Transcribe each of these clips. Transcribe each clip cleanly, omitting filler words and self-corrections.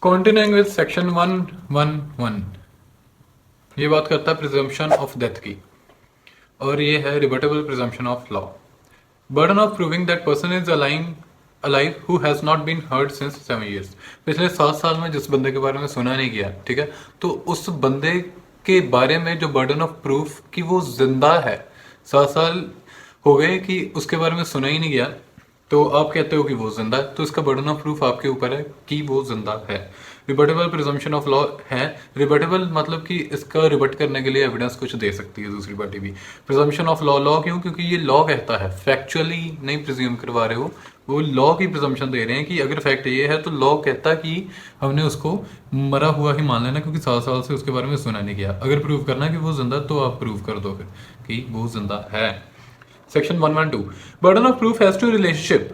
Continuing with section 111, ये बात करता है प्रिजम्पशन ऑफ डेथ की, और ये है rebuttable presumption of law. Burden of proving that person is alive who has not been heard since 7 years। पिछले 7 साल में जिस बंदे के बारे में सुना नहीं गया, ठीक है, तो उस बंदे के बारे में जो बर्डन ऑफ प्रूफ कि वो जिंदा है, 7 साल हो गए कि उसके बारे में सुना ही नहीं गया, तो आप कहते हो कि वो जिंदा है, तो इसका बर्डन ऑफ प्रूफ आपके ऊपर है कि वो जिंदा है। रिबटेबल प्रिजम्पशन ऑफ लॉ है। रिबटेबल मतलब कि इसका रिबट करने के लिए एविडेंस कुछ दे सकती है दूसरी पार्टी भी। प्रिजम्पशन ऑफ लॉ, लॉ क्यों? क्योंकि ये लॉ कहता है, फैक्चुअली नहीं प्रिज्यूम करवा रहे हो, वो लॉ की प्रिजम्पशन दे रहे हैं कि अगर फैक्ट ये है तो लॉ कहता कि हमने उसको मरा हुआ ही मान लेना, क्योंकि 7 साल से उसके बारे में सुना नहीं गया। अगर प्रूव करना है कि वो जिंदा, तो आप प्रूव कर दो फिर कि वो जिंदा है। Section 112. Burden of proof has to relationship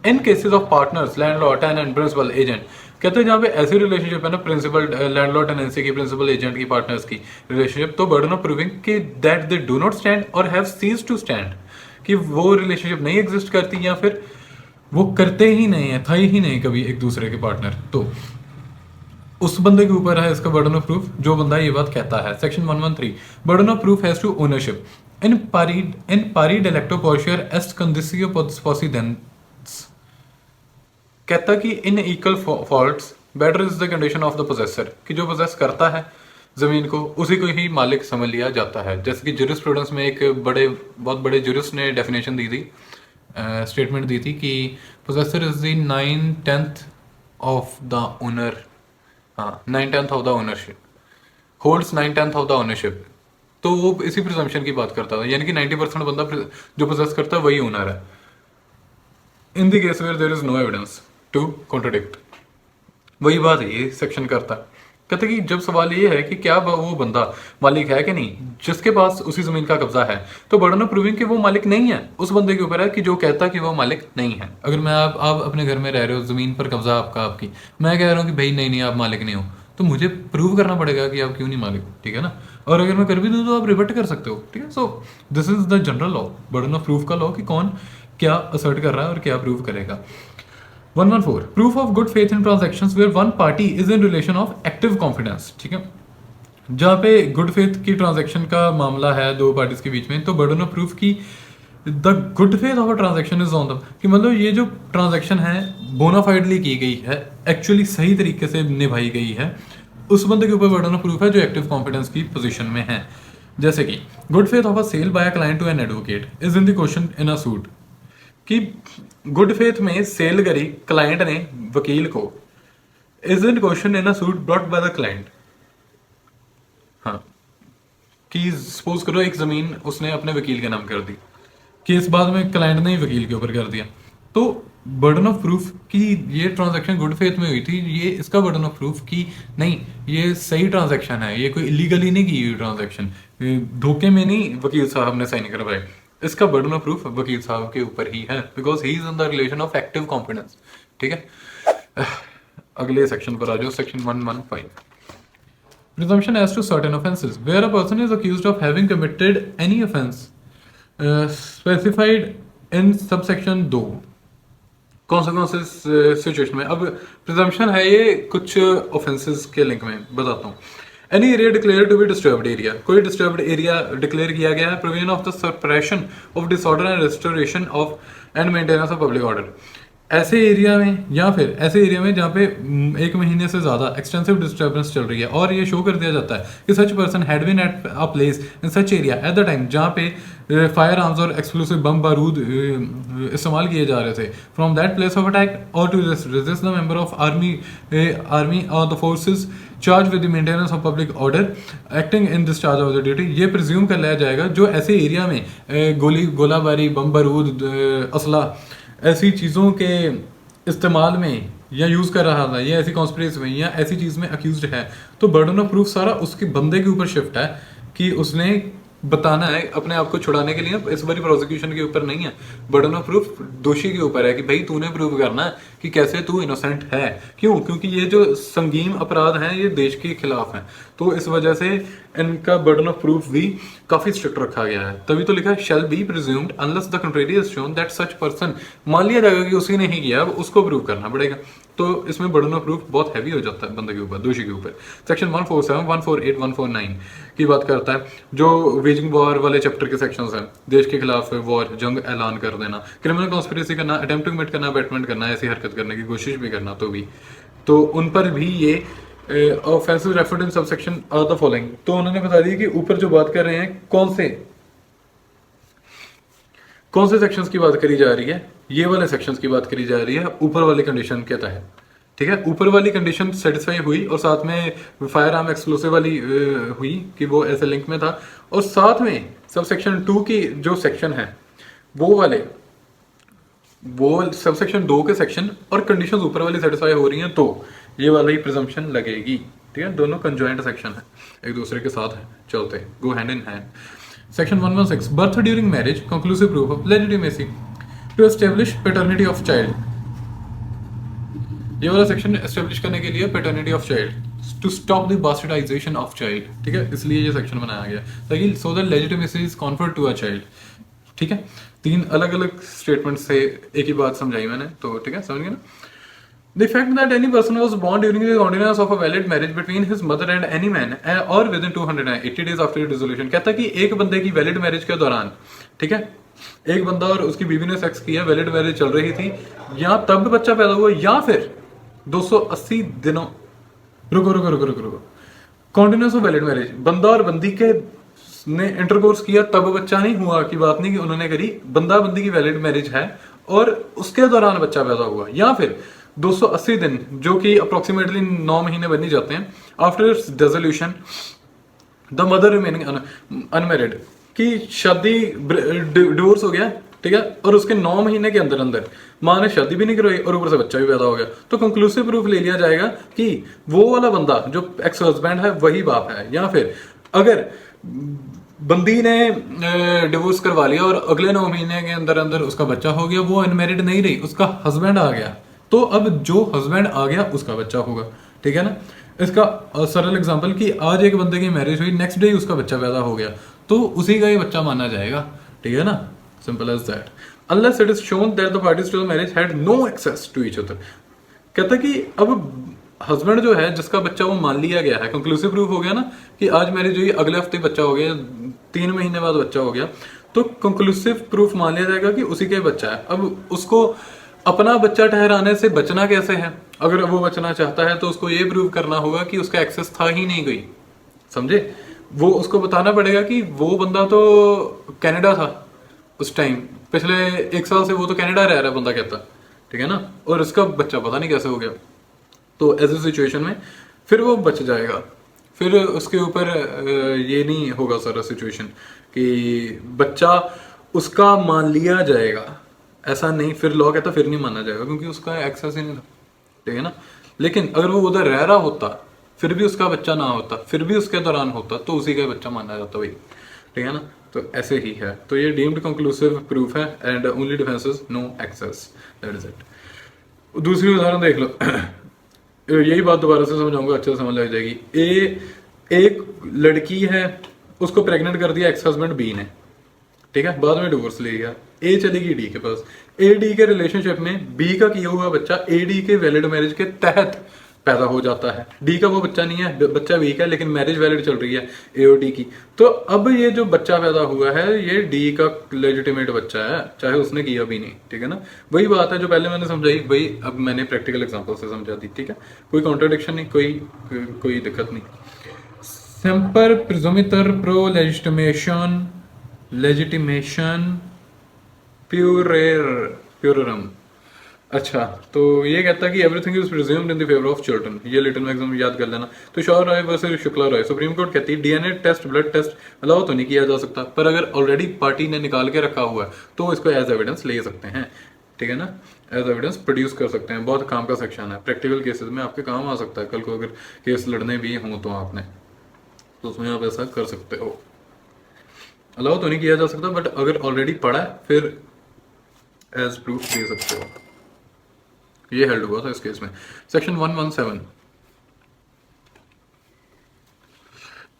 in cases of partners, landlord, tenant, principal, agent। कहते हैं जहाँ पे ऐसी रिलेशनशिप है ना, प्रिंसिपल लैंडलॉर्ड टेनेंसी की, प्रिंसिपल एजेंट की, पार्टनर्स की रिलेशनशिप, तो बर्डन ऑफ प्रूविंग कि that they do not stand और हैव सीज्ड टू स्टैंड, कि वो रिलेशनशिप नहीं एग्जिस्ट करती या फिर वो करते ही नहीं है, था ही नहीं कभी एक दूसरे के पार्टनर, तो उस बंदे के ऊपर है इसका बर्डन ऑफ प्रूफ, जो बंदा ये बात कहता है। Section 113। Burden of proof has to ownership इन पारी डेलेक्टो पोर्शियर एस्ट कंडिसियो पोसिडेंस। कहता कि in equal faults better is the condition of the possessor, कि जो पोजेस करता है जमीन को उसी को ही मालिक समझ लिया जाता है। जैसे कि जूरिस्प्रूडेंस में एक बहुत बड़े जूरिस्ट ने डेफिनेशन दी थी, स्टेटमेंट दी थी कि possessor is the 9/10 of the owner, हाँ 9/10 of the ownership, holds 9/10 of the ownership. तो वो इसी प्रिजम्पशन की बात करता था, यानी कि 90% बंदा जो पोजेस करता है वही ओनर है, in the case where there is no evidence to contradict. वही बात ये सेक्शन करता है। कहते कि जब सवाल ये है कि क्या वो बंदा मालिक है कि नहीं जिसके पास उसी जमीन का कब्जा है, तो बर्डन ऑफ प्रूविंग कि वो मालिक नहीं है उस बंदे के ऊपर है कि जो कहता कि वो मालिक नहीं है। अगर मैं आप अपने घर में रह रहे हो, जमीन पर कब्जा आपकी, मैं कह रहा हूँ कि भाई नहीं आप मालिक नहीं हो, तो मुझे प्रूव करना पड़ेगा कि आप क्यों नहीं मालिक, ठीक है ना। और अगर मैं कर भी दूँ तो आप रिवर्ट कर सकते हो, ठीक है। So this is the general law, burden of proof का लॉ, कि कौन क्या असर्ट कर रहा है और क्या प्रूव करेगा। 114 proof of good faith in transactions where one party is in relation of active confidence, ठीक है। जहाँ पे गुड फेथ की ट्रांजैक्शन का मामला है दो पार्टीज के बीच में, तो बर्डन ऑफ प्रूफ की the good faith of a transaction is on the, कि मतलब ये जो ट्रांजैक्शन है बोनाफाइडली की गई है, एक्चुअली सही तरीके से निभाई गई है, उस बंदे के ऊपर बर्डन ऑफ प्रूफ है जो एक्टिव कॉन्फिडेंस की पोजीशन में है। जैसे कि good faith of a sale by a client to an advocate is in the question in a suit, कि गुड फेथ में सेल करी क्लाइंट ने वकील को, is in question in a suit brought by the client. हाँ, कि suppose करो एक जमीन उसने अपने वकील के नाम कर दी, केस बाद में क्लाइंट ने ही वकील के ऊपर कर दिया, तो बर्डन ऑफ प्रूफ कि ये ट्रांजैक्शन गुड फेथ में हुई थी, ये इसका बर्डन ऑफ प्रूफ कि नहीं ये सही ट्रांजैक्शन है, ये कोई इलीगली नहीं की हुई ट्रांजैक्शन, धोखे में नहीं वकील साहब ने साइन करवाए, इसका बर्डन ऑफ प्रूफ वकील साहब के ऊपर ही है, because he is in the relation of active confidence, ठीक है। अगले सेक्शन पर आ जाओ, section 115। Presumption as to certain offences where a person is accused of having committed any offence specified in subsection 2। कौन से सिचुएशन में? अब प्रिजम्पशन है ये कुछ ऑफेंसेस के लिंक में बताता हूँ। Any area declare to be disturbed area, कोई डिस्टर्ब्ड एरिया डिक्लेयर किया गया है, provision of the suppression of disorder and restoration of and maintenance of public order. ऐसे एरिया में या फिर ऐसे एरिया में जहाँ पे 1 महीने से ज़्यादा एक्सटेंसिव डिस्टर्बेंस चल रही है, और ये शो कर दिया जाता है कि such person had been at a place in such area at the time, जहाँ पे फायर आर्म्स और एक्सप्लोसिव बम बारूद इस्तेमाल किए जा रहे थे, from that place of attack और to resist the member of army और the forces charge with the maintenance of public order acting in discharge of the duty. ये प्रिज्यूम कर लिया जाएगा जो ऐसे एरिया में गोलाबारी, बम बारूद, असला, ऐसी चीज़ों के इस्तेमाल में या यूज़ कर रहा था, या ऐसी कॉन्स्पिरेसी में या ऐसी चीज़ में अक्यूज्ड है, तो बर्डन ऑफ प्रूफ सारा उसके बंदे के ऊपर शिफ्ट है कि उसने बताना है अपने आप को छुड़ाने के लिए, इस बारी प्रोसिक्यूशन के ऊपर नहीं है, बर्डन ऑफ प्रूफ दोषी के ऊपर है कि भाई तूने प्रूव करना है कि कैसे तू इनोसेंट है। क्यों? क्योंकि ये जो संगीन अपराध हैं ये देश के खिलाफ हैं, तो इस वजह से इनका बर्डन ऑफ प्रूफ भी काफी स्ट्रिक्ट रखा गया है। तभी तो लिखा है shall be presumed unless the contrary is shown that such person. मान लिया जाएगा कि उसी ने ही किया, अब उसको प्रूव करना पड़ेगा। तो इसमें बर्डन ऑफ प्रूफ बहुत हैवी हो जाता है बंदे के ऊपर, दोषी के ऊपर। सेक्शन 147, 148, 149 की बात करता है, जो वेजिंग वॉर वाले चैप्टर के सेक्शंस हैं, देश के खिलाफ वॉर, जंग ऐलान कर देना, क्रिमिनल कॉन्स्पिरेसी करना, अटेम्प्ट टू कमिट करना, अबैटमेंट करना, ऐसी हरकत करने की कोशिश भी करना, तो उन पर भी ये offences referred in subsection are the following. तो उन्होंने बता दिया कि ऊपर जो बात कर रहे हैं कौन से सेक्शंस की बात करी जा रही है, ये वाले सेक्शंस की बात करी जा रही है ऊपर वाली कंडीशन के तहत। ठीक है, ऊपर वाली कंडीशन सेटिस्फाई हुई और साथ में फायर आर्म एक्सप्लोसिव वाली हुई कि वो ऐसे लिंक में था, और साथ में सब सेक्शन 2 की जो सेक्शन है वो सब सेक्शन 2 के सेक्शन और कंडीशंस ऊपर वाली सेटिस्फाई हो रही हैं, तो ये वाला ही प्रिजम्पशन लगेगी। ठीक है, दोनों कंजॉइंट सेक्शन है, एक दूसरे के साथ है, चलते go hand in hand. Section 116 birth during marriage conclusive proof of legitimacy to establish paternity of child. ये वाला सेक्शन एस्टेब्लिश करने के लिए paternity of child, to stop the bastardization of child. ठीक है, इसलिए ये सेक्शन बनाया गया ताकि so that legitimacy is conferred to a child. ठीक है, 3 अलग अलग स्टेटमेंट से एक ही बात समझाई मैंने, तो ठीक है, समझ गए ना। The fact that any person was born during the continuance of a valid marriage between his mother and any man or within 280 days after dissolution, कहता है कि एक बंदे की वैलिड मैरिज के दौरान, ठीक है, एक बंदा और उसकी बीवी ने सेक्स किया, वैलिड मैरिज चल रही थी, या तब बच्चा पैदा हुआ, या फिर 280 दिनों रुको कॉन्टिन्यूस ऑफ वैलिड मैरिज, बंदा और बंदी के ने इंटरकोर्स किया तब बच्चा नहीं हुआ की बात नहीं कि उन्होंने करी, बंदा बंदी की वैलिड मैरिज है और उसके दौरान बच्चा पैदा हुआ, या फिर 280 दिन जो कि अप्रोक्सीमेटली 9 महीने बन ही जाते हैं after dissolution the mother remaining unmarried, की शादी डिवोर्स हो गया, ठीक है, और उसके 9 महीने के अंदर अंदर माँ ने शादी भी नहीं करवाई और ऊपर से बच्चा भी पैदा हो गया, तो कंक्लूसिव प्रूफ ले लिया जाएगा कि वो वाला बंदा जो एक्स हस्बैंड है वही बाप है। या फिर अगर बंदी ने डिवोर्स करवा लिया और अगले 9 महीने के अंदर अंदर उसका बच्चा हो गया, वो अनमैरिड नहीं रही, उसका हस्बैंड आ गया, तो अब जो हस्बैंड आ गया उसका बच्चा होगा। ठीक है ना, इसका सरल एग्जांपल कि आज एक बंदे की मैरिज हुई, नेक्स्ट डे उसका बच्चा पैदा हो गया, तो उसी का ही बच्चा माना जाएगा। ठीक है ना, simple as that, unless it is shown that the parties to the marriage had no access to each other. कहता कि अब हस्बैंड जो है जिसका बच्चा वो मान लिया गया है, कंक्लूसिव प्रूफ हो गया ना कि आज मैरिज हुई, अगले हफ्ते बच्चा हो गया, 3 महीने बाद बच्चा हो गया, तो कंक्लूसिव प्रूफ मान लिया जाएगा कि उसी का ही बच्चा है। अब उसको अपना बच्चा ठहराने से बचना कैसे है? अगर वो बचना चाहता है तो उसको ये प्रूव करना होगा कि उसका एक्सेस था ही नहीं कोई, समझे? वो उसको बताना पड़ेगा कि वो बंदा तो कनाडा था उस टाइम, पिछले 1 साल से वो तो कनाडा रह रहा है बंदा कहता, ठीक है ना, और इसका बच्चा पता नहीं कैसे हो गया। तो ऐसी सिचुएशन में फिर वो बच जाएगा, फिर उसके ऊपर ये नहीं होगा सारा सिचुएशन कि बच्चा उसका मान लिया जाएगा, ऐसा नहीं, फिर लॉ कहता फिर नहीं माना जाएगा क्योंकि उसका एक्सेस ही नहीं था। ठीक है ना, लेकिन अगर वो उधर रह रहा होता फिर भी उसका बच्चा ना होता, फिर भी उसके दौरान होता, तो उसी का बच्चा माना जाता भाई। ठीक है ना, तो ऐसे ही है। तो ये डीम्ड कंक्लूसिव प्रूफ है and only defence is no access, that is it. दूसरी उदाहरण देख लो यही बात दोबारा से समझाऊंगा, अच्छे से समझ लग जाएगी। एक लड़की है, उसको प्रेग्नेंट कर दिया एक्स हस्बैंड बी ने, ठीक है, बाद में डिवोर्स ले लिया, ए चलेगी डी के पास, ए डी के रिलेशनशिप में बी का किया हुआ बच्चा ए डी के वैलिड मैरिज के तहत पैदा हो जाता है। डी का वो बच्चा नहीं है, बच्चा बी का, लेकिन मैरिज वैलिड चल रही है ए और डी की, तो अब ये जो बच्चा पैदा हुआ है ये डी का लेजिटिमेट बच्चा है, चाहे उसने किया भी नहीं। ठीक है ना, वही बात है जो पहले मैंने समझाई, वही अब मैंने प्रैक्टिकल एग्जांपल से समझा दी। ठीक है, कोई कॉन्ट्राडिक्शन नहीं, कोई दिक्कत नहीं। सेम्पर प्रिजुमितर प्रो लेजिटिमेशन प्यूररम। अच्छा, तो ये कहता है कि everything is presumed in the favour of children, ये लिटिल मैक्सिमम याद कर लेना। तो शौर Rai versus Shukla Rai, Supreme Court कहती है DNA test, blood test allow तो नहीं किया जा सकता, पर अगर ऑलरेडी पार्टी ने निकाल के रखा हुआ है तो इसको एज एविडेंस ले सकते हैं। ठीक है ना, एज एविडेंस प्रोड्यूस कर सकते हैं। बहुत काम का सेक्शन है, प्रैक्टिकल केसेस में आपके काम आ सकता है, कल को अगर केस लड़ने भी हों तो आपने, तो उसमें आप ऐसा कर सकते हो। अलाउ तो नहीं किया जा सकता, बट अगर ऑलरेडी पढ़ा है फिर एज प्रूफ दे सकते हो। ये हेल्ड हुआ था इस केस में। Section 117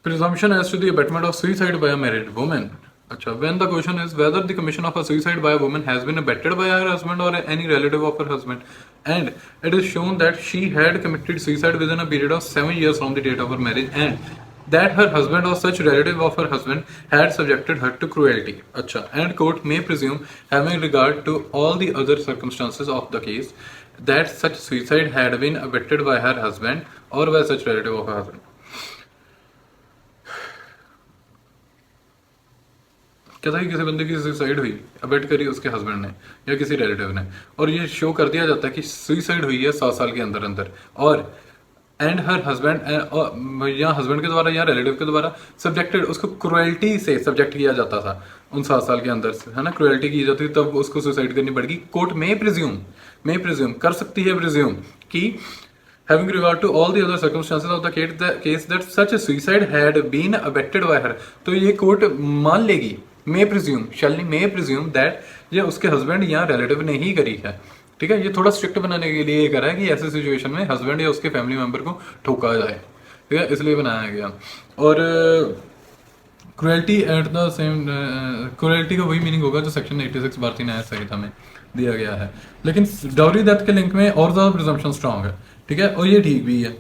presumption as to the abetment of suicide by a married woman. अच्छा, when the question is whether the commission of a suicide by a woman has been abetted by her husband or any relative of her husband, and it is shown that she had committed suicide within a period of 7 years from the date of her marriage, and that her husband or such relative of her husband had subjected her to cruelty. अच्छा, and court may presume, having regard to all the other circumstances of the case, that such suicide had been abetted by her husband or by such relative of her husband. क्या था कि किसी बंदे की suicide हुई, abate करी उसके husband ने या किसी रिलेटिव ने, और ये शो कर दिया जाता है कि सुसाइड हुई है 7 साल के अंदर अंदर, और एंड हर हस्बैंड या हस्बैंड के द्वारा या रिलेटिव के द्वारा सब्जेक्टेड, उसको क्रुएल्टी से सब्जेक्ट किया जाता था उन 7 साल के अंदर से, है ना, क्रुएल्टी की जाती थी, तब उसको सुसाइड करनी पड़ेगी। कोर्ट में प्रिज्यूम कर सकती है प्रिज्यूम कि having regard to all the other circumstances of the case that such a suicide had been abetted by her, तो ये कोर्ट मान लेगी, may presume that ये उसके हस्बैंड या रिलेटिव ने ही करी है। ठीक है, ये थोड़ा स्ट्रिक्ट बनाने के लिए ये करा है कि ऐसे सिचुएशन में हस्बैंड या उसके फैमिली मेंबर को ठोका जाए। ठीक है, इसलिए बनाया गया। और cruelty at the same, cruelty का वही मीनिंग होगा जो सेक्शन 86 भारतीय न्याय संहिता में दिया गया है, लेकिन डाउरी डेथ के लिंक में और ज्यादा प्रिजम्पशन स्ट्रांग है। ठीक है, और ये ठीक भी है।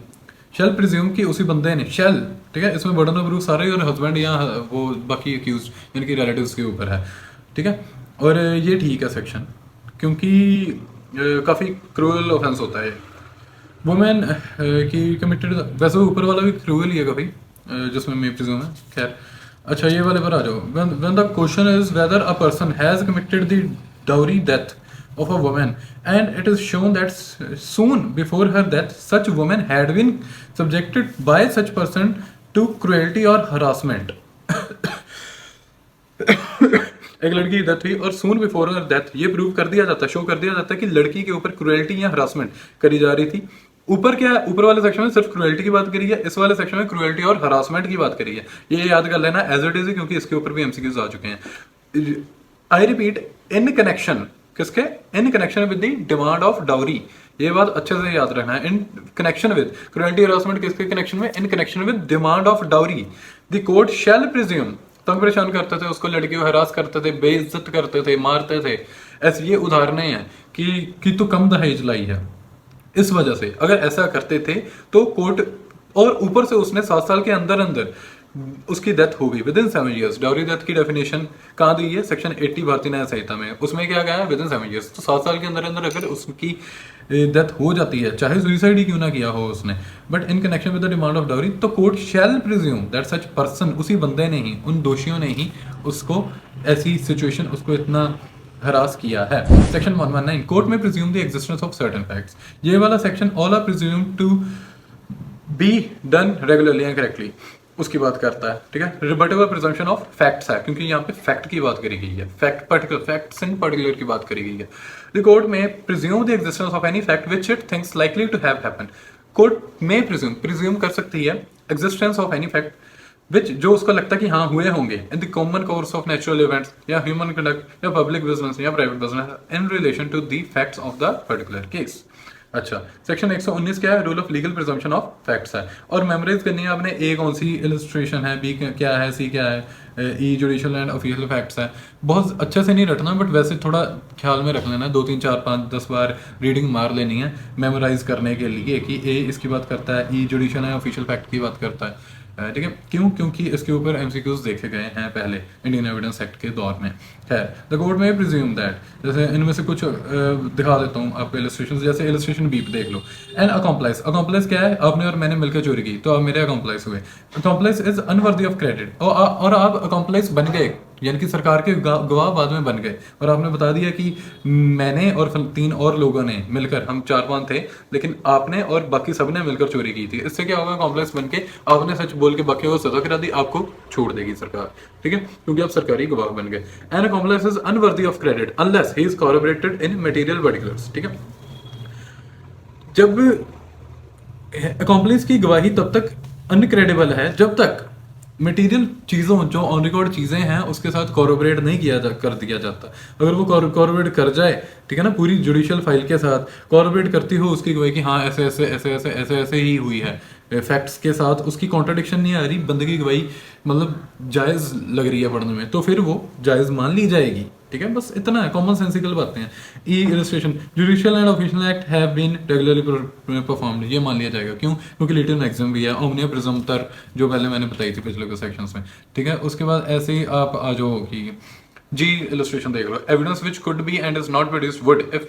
शेल प्रिज्यूम कि उसी बंदे ने, शेल, ठीक है, इसमें बर्डन ऑफ प्रूफ सारे और हस्बैंड या वो बाकी अक्यूज यानी कि रिलेटिव्स के ऊपर है। ठीक है, और ये ठीक है सेक्शन, क्योंकि काफ़ी क्रूअल ऑफेंस होता है वुमेन की कमिटेड। वैसे ऊपर वाला भी क्रूअल ही है काफ़ी, जिसमें मे प्रिज्यूम है। खैर, अच्छा ये वाले पर आ जाओ। When the question is whether a person has committed the dowry death of a woman and it is shown that soon before her death such woman had been subjected by such person to cruelty or harassment। एक लड़की की death हुई और सून before her death ये prove कर दिया जाता है, शो कर दिया जाता है कि लड़की के ऊपर क्रुएल्टी या हरासमेंट करी जा रही थी। ऊपर क्या है, ऊपर वाले सेक्शन में सिर्फ क्रुएल्टी की बात करी है, इस वाले सेक्शन में क्रुएल्टी और हरासमेंट की बात करी है। ये याद कर लेना एज इट इज, क्योंकि इसके ऊपर भी एमसीक्यूज आ चुके हैं। आई रिपीट, इन कनेक्शन, किसके, इन connection with the demand of dowry, ये बात अच्छे से याद रखना है। इन कनेक्शन विद क्रुएल्टी हरासमेंट, किसके कनेक्शन में, इन connection with demand of dowry the court shall presume, तंग परेशान करते थे उसको, लड़की को हरास करते थे, बेइज्जत करते थे, मारते थे, ऐसे ये उदाहरणें हैं कि तू कम दहेज लाई है। इस वजह से अगर ऐसा करते थे तो कोर्ट, और ऊपर से उसने 7 साल के अंदर अंदर उसकी डेथ हो गई with in 7 years. Dowry death की डेफिनेशन कहाँ दी है, सेक्शन 80 भारतीय न्याय संहिता में, उसमें क्या गया है, विद इन 7 ईयर्स। तो 7 साल के अंदर अंदर अगर उसकी डेथ हो जाती है, चाहे सुसाइड ही क्यों ना किया हो उसने, but in connection with the demand of dowry, तो court shall presume that such person, उसी बंदे ने ही, उन दोषियों ने ही उसको ऐसी सिचुएशन, उसको इतना हरास किया है। Section 119 court may presume the existence of certain facts, ये वाला section all are presume to be done regularly and correctly, उसकी बात करता है। ठीक है, रिबटेबल प्रिजम्पशन ऑफ फैक्ट्स है, क्योंकि यहाँ पे फैक्ट की बात करी गई है, fact particular, facts in particular की बात करी गई है। The court may presume the existence of any fact which it thinks likely to have happened. Court may presume कर सकती है existence of any fact which, जो उसको लगता है कि हाँ हुए होंगे, in the common course of natural events या ह्यूमन कंडक्ट या पब्लिक बिजनेस या private business in relation to the facts of the particular case. अच्छा, सेक्शन 119 क्या है, rule of legal presumption of facts है, और मेमोराइज करनी है आपने, ए कौन सी इलस्ट्रेशन है, बी क्या है, सी क्या है, ई जुडिशियल एंड ऑफिशियल फैक्ट्स है। बहुत अच्छे से नहीं रटना, बट वैसे थोड़ा ख्याल में रख लेना, 2 3 4 5 10 बार रीडिंग मार लेनी है मेमोराइज करने के लिए कि ए इसकी बात करता है, ई जुडिशियल एंड ऑफिशियल फैक्ट की बात करता है। ठीक है, क्यों, क्योंकि इसके ऊपर एमसीक्यूज देखे गए हैं पहले इंडियन एविडेंस एक्ट के दौर में। है the court may presume that, जैसे इनमें से कुछ दिखा देता हूँ आपको इलस्ट्रेशन, जैसे इलस्ट्रेशन बी पे देख लो। एन अकॉम्प्लाइस, अकॉम्प्लाइस क्या है, आपने और मैंने मिलकर चोरी की तो आप मेरे अकॉम्प्लाइस हुए। अकॉम्प्लाइस इज अनवर्दी ऑफ क्रेडिट, और आप अकॉम्प्लाइस बन गए, यानी कि सरकार के गवाह बाद में बन गए, और आपने बता दिया कि मैंने और 3 और लोगों ने मिलकर, हम 4-5 थे, लेकिन आपने और बाकी सब ने मिलकर चोरी की थी। इससे क्या होगा, कॉम्प्लेक्स बन के आपने सच बोल के बाकी को सजा करा दी, आपको छोड़ देगी सरकार। ठीक है, क्योंकि आप सरकारी गवाह बन गए। An accomplice is unworthy of credit unless he is corroborated in material particulars. ठीक है, जब अकॉम्प्लिस की गवाही तब तक अनक्रेडिबल है जब तक मटेरियल चीज़ों जो ऑन रिकॉर्ड चीज़ें हैं उसके साथ कॉरोबरेट नहीं कर दिया जाता। अगर वो कॉरोबरेट कर जाए, ठीक है ना, पूरी जुडिशियल फाइल के साथ कॉरोबरेट करती हो उसकी गवाही कि हाँ ऐसे ऐसे ऐसे ऐसे ऐसे ऐसे ही हुई है, फैक्ट्स के साथ उसकी कॉन्ट्रडिक्शन नहीं आ रही, बंदे की गवाही मतलब जायज़ लग रही है पढ़ने में, तो फिर वो जायज़ मान ली जाएगी। ठीक है, बस इतना है, कॉमन सेंसिकल बातें हैं। E illustration, judicial and official act have been regularly performed, ये मान लिया जाएगा। क्यों? क्योंकि लिटिल मैक्सिम भी है, ओमनिया प्रिजम्पटर जो पहले मैंने बताई थी पिछले सेक्शंस में। ठीक है, उसके बाद ऐसे ही आप आ जाओ कि जी इलस्ट्रेशन देख लो, evidence which could be and is not produced would if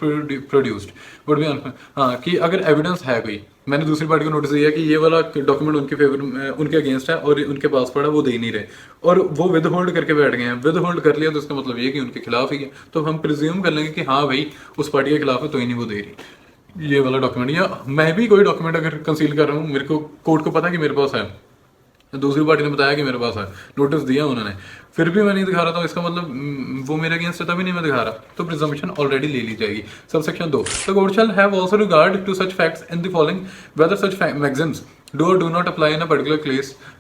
produced would be, हाँ कि अगर एविडेंस है कोई, मैंने दूसरी पार्टी को नोटिस दिया कि ये वाला डॉक्यूमेंट उनके फेवर में, उनके अगेंस्ट है और उनके पास पड़ा, वो दे ही नहीं रहे और वो विद होल्ड करके बैठ गए हैं। विद होल्ड कर लिया तो इसका मतलब ये कि उनके खिलाफ ही है, तो हम प्रिज्यूम कर लेंगे कि हाँ भाई उस पार्टी के खिलाफ है तो ही नहीं वो दे रही ये वाला डॉक्यूमेंट। या मैं भी कोई डॉक्यूमेंट अगर कंसील कर रहा हूँ, मेरे को कोर्ट को पता है कि मेरे पास है, दूसरी पार्टी ने बताया कि मेरे पास है, नोटिस दिया उन्होंने, फिर भी मैं नहीं दिखा रहा था, इसका मतलब वो मेरे अगेंस्ट है तभी नहीं मैं दिखा रहा, तो प्रिजम्पशन ऑलरेडी ले ली जाएगी। Sub section 2, the court shall have also regard to such facts in the following whether such maxims do और do not apply in a particular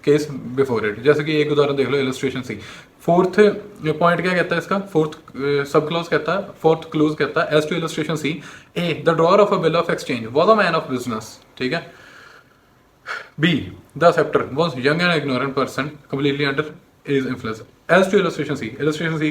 case before it. जैसे कि एक उदाहरण देख लो, इलस्ट्रेशन सी, फोर्थ पॉइंट क्या कहता है इसका, फोर्थ सब क्लॉज कहता है, फोर्थ क्लोज कहता है, as to illustration C, A the drawer of a bill of exchange was a man of business. ठीक है, B. The acceptor was young and ignorant person, completely under his influence. As to illustration C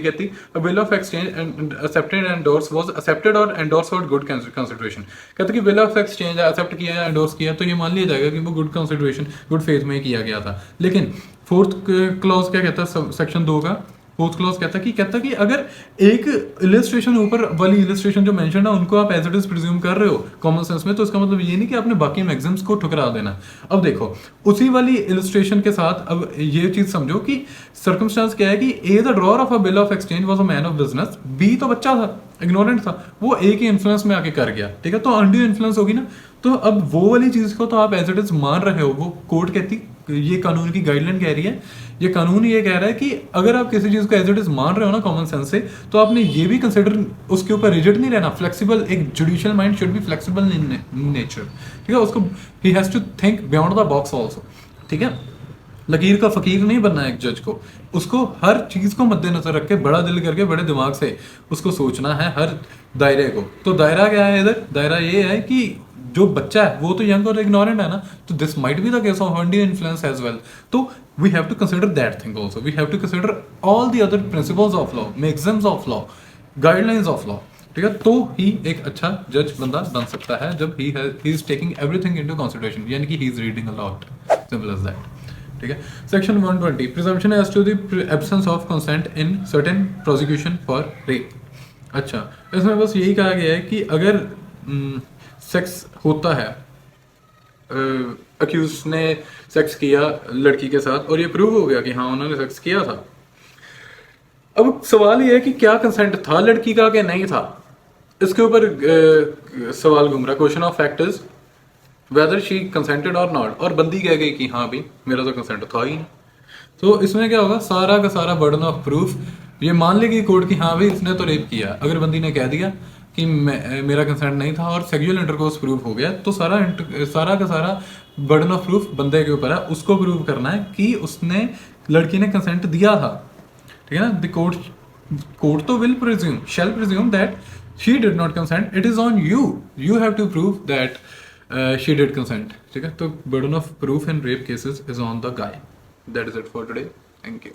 कहती a bill of exchange and accepted and endorsed was accepted or endorsed for good consideration। कहते कि bill of exchange accept किया है, endorse किया, तो ये मान लिया जाएगा कि वो good consideration, good faith में किया गया था। लेकिन फोर्थ क्लॉज क्या कहता है सेक्शन 2 का, फोर्थ क्लॉज कहता कि अगर एक इलस्ट्रेशन ऊपर वाली इलस्ट्रेशन जो मेंशन है उनको आप एज इट इज प्रिज्यूम कर रहे हो कॉमन सेंस में, तो इसका मतलब ये नहीं कि आपने बाकी मैक्सिम्स को ठुकरा देना। अब देखो उसी वाली इलस्ट्रेशन के साथ अब ये चीज समझो कि सर्कमस्टांस क्या है कि A the drawer of a bill of exchange was a man of business, B तो बच्चा था, इग्नोरेंट था, वो ए के इन्फ्लुएंस में आके कर गया। ठीक है, तो अनड्यू इन्फ्लुएंस होगी ना, तो अब वो वाली चीज को तो आप एज इट इज मान रहे हो, वो कोर्ट कहती, ये कानून की गाइडलाइन कह रही है, ये कानून ये कह रहा है कि अगर आप किसी चीज को एज इट इज मान रहे हो ना कॉमन सेंस से, तो आपने ये भी कंसिडर उसके ऊपर रिजिड नहीं रहना, फ्लेक्सिबल, एक judicial mind should be flexible in nature. ठीक है, उसको ही has to think beyond the box also. ठीक है, लकीर का फकीर नहीं बनना है एक जज को, उसको हर चीज को मद्देनजर रख के बड़ा दिल करके बड़े दिमाग से उसको सोचना है हर दायरे को। तो दायरा क्या है इधर, दायरा ये है कि जो बच्चा है वो तो यंग और इग्नोरेंट है ना, तो this might be the case of undue influence as well, तो we have to consider that thing also, we have to consider all the other principles of law, maxims of law, guidelines of law. ठीक है, तो ही एक अच्छा जज बंदा बन सकता है जब he is taking everything into consideration, यानी कि he is reading a lot, simple as that. ठीक है, section 120, presumption as to the absence of consent in certain prosecution for rape. अच्छा, इसमें बस यही कहा गया है कि अगर सेक्स होता है, अक्यूज ने सेक्स किया लड़की के साथ और ये प्रूव हो गया कि हाँ उन्होंने सेक्स किया था, अब सवाल ये है कि क्या कंसेंट था लड़की का कि नहीं था, इसके ऊपर सवाल घूम रहा है। Question of fact is whether she consented और नॉट, और बंदी कह गई कि हाँ भाई मेरा तो कंसेंट था ही नहीं, तो इसमें क्या होगा, सारा का सारा बर्डन ऑफ प्रूफ ये मान लेगी कोर्ट की हाँ भाई इसने तो रेप किया। अगर बंदी ने कह दिया कि मेरा कंसेंट नहीं था और सेक्सुअल इंटरकोर्स प्रूफ हो गया, तो सारा का सारा बर्डन ऑफ प्रूफ बंदे के ऊपर है, उसको प्रूव करना है कि उसने, लड़की ने कंसेंट दिया था। ठीक है ना, द कोर्ट तो will presume, shall presume that she did not consent, it is on you have to prove that she did consent. ठीक है, तो burden of proof in rape cases is on the guy. That is it for today, thank you.